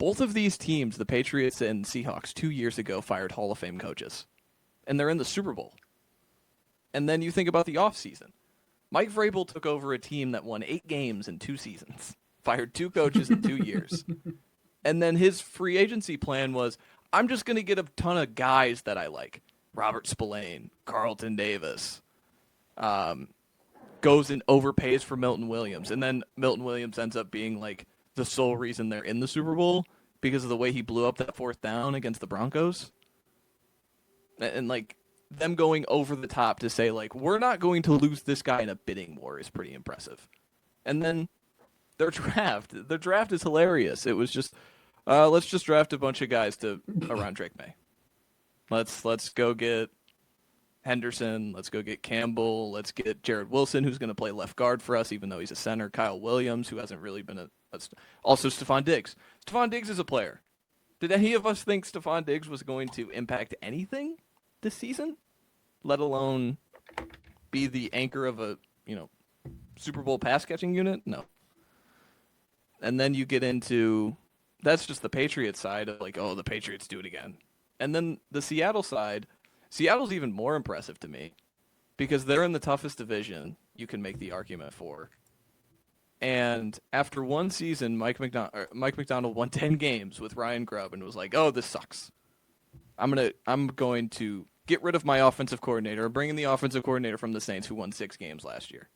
Both of these teams, the Patriots and Seahawks, 2 years ago fired Hall of Fame coaches. And they're in the Super Bowl. And then you think about the offseason. Mike Vrabel took over a team that won 8 games in 2 seasons, fired 2 coaches in 2 years. And then his free agency plan was, I'm just going to get a ton of guys that I like. Robert Spillane, Carlton Davis, goes and overpays for Milton Williams. And then Milton Williams ends up being like the sole reason they're in the Super Bowl because of the way he blew up that 4th down against the Broncos. And like them going over the top to say like, we're not going to lose this guy in a bidding war is pretty impressive. And then their draft is hilarious. It was just, let's just draft a bunch of guys to around Drake May. Let's go get Henderson. Let's go get Campbell. Let's get Jared Wilson, who's going to play left guard for us, even though he's a center. Kyle Williams, who hasn't really been also Stephon Diggs. Stephon Diggs is a player. Did any of us think Stephon Diggs was going to impact anything this season, let alone be the anchor of a Super Bowl pass catching unit? No. And then you get into that's just the Patriots side of like, oh, the Patriots do it again. And then the Seattle side, Seattle's even more impressive to me because they're in the toughest division you can make the argument for. And after one season, Mike McDonald won 10 games with Ryan Grubb and was like, oh, this sucks. I'm going to get rid of my offensive coordinator, bring in the offensive coordinator from the Saints who won 6 games last year.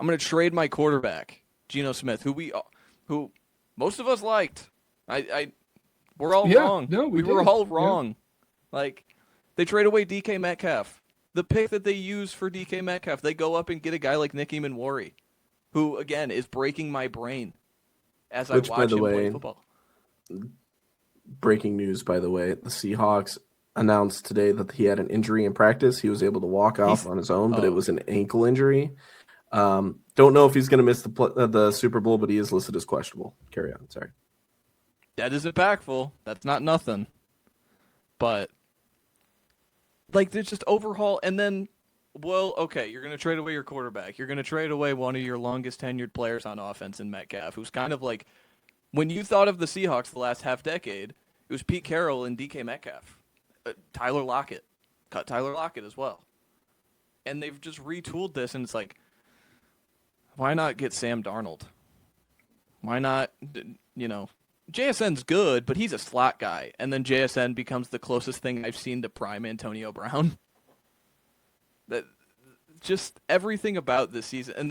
I'm going to trade my quarterback, Geno Smith, who most of us liked. We're all wrong. No, we were did. all wrong. Yeah. Like, they trade away DK Metcalf. The pick that they use for DK Metcalf, they go up and get a guy like Nicky Manwari, who, again, is breaking my brain as I watch him play football. Breaking news, by the way, the Seahawks announced today that he had an injury in practice. He was able to walk off on his own, but it was an ankle injury. Don't know if he's going to miss the Super Bowl, but he is listed as questionable. Carry on. Sorry. That is impactful. That's not nothing. But, like, there's just overhaul. And then, well, okay, you're going to trade away your quarterback. You're going to trade away one of your longest tenured players on offense in Metcalf, who's kind of like, when you thought of the Seahawks the last half decade, it was Pete Carroll and DK Metcalf. Tyler Lockett. Cut Tyler Lockett as well. And they've just retooled this, and it's like, why not get Sam Darnold? Why not, JSN's good, but he's a slot guy. And then JSN becomes the closest thing I've seen to prime Antonio Brown. That just everything about this season. And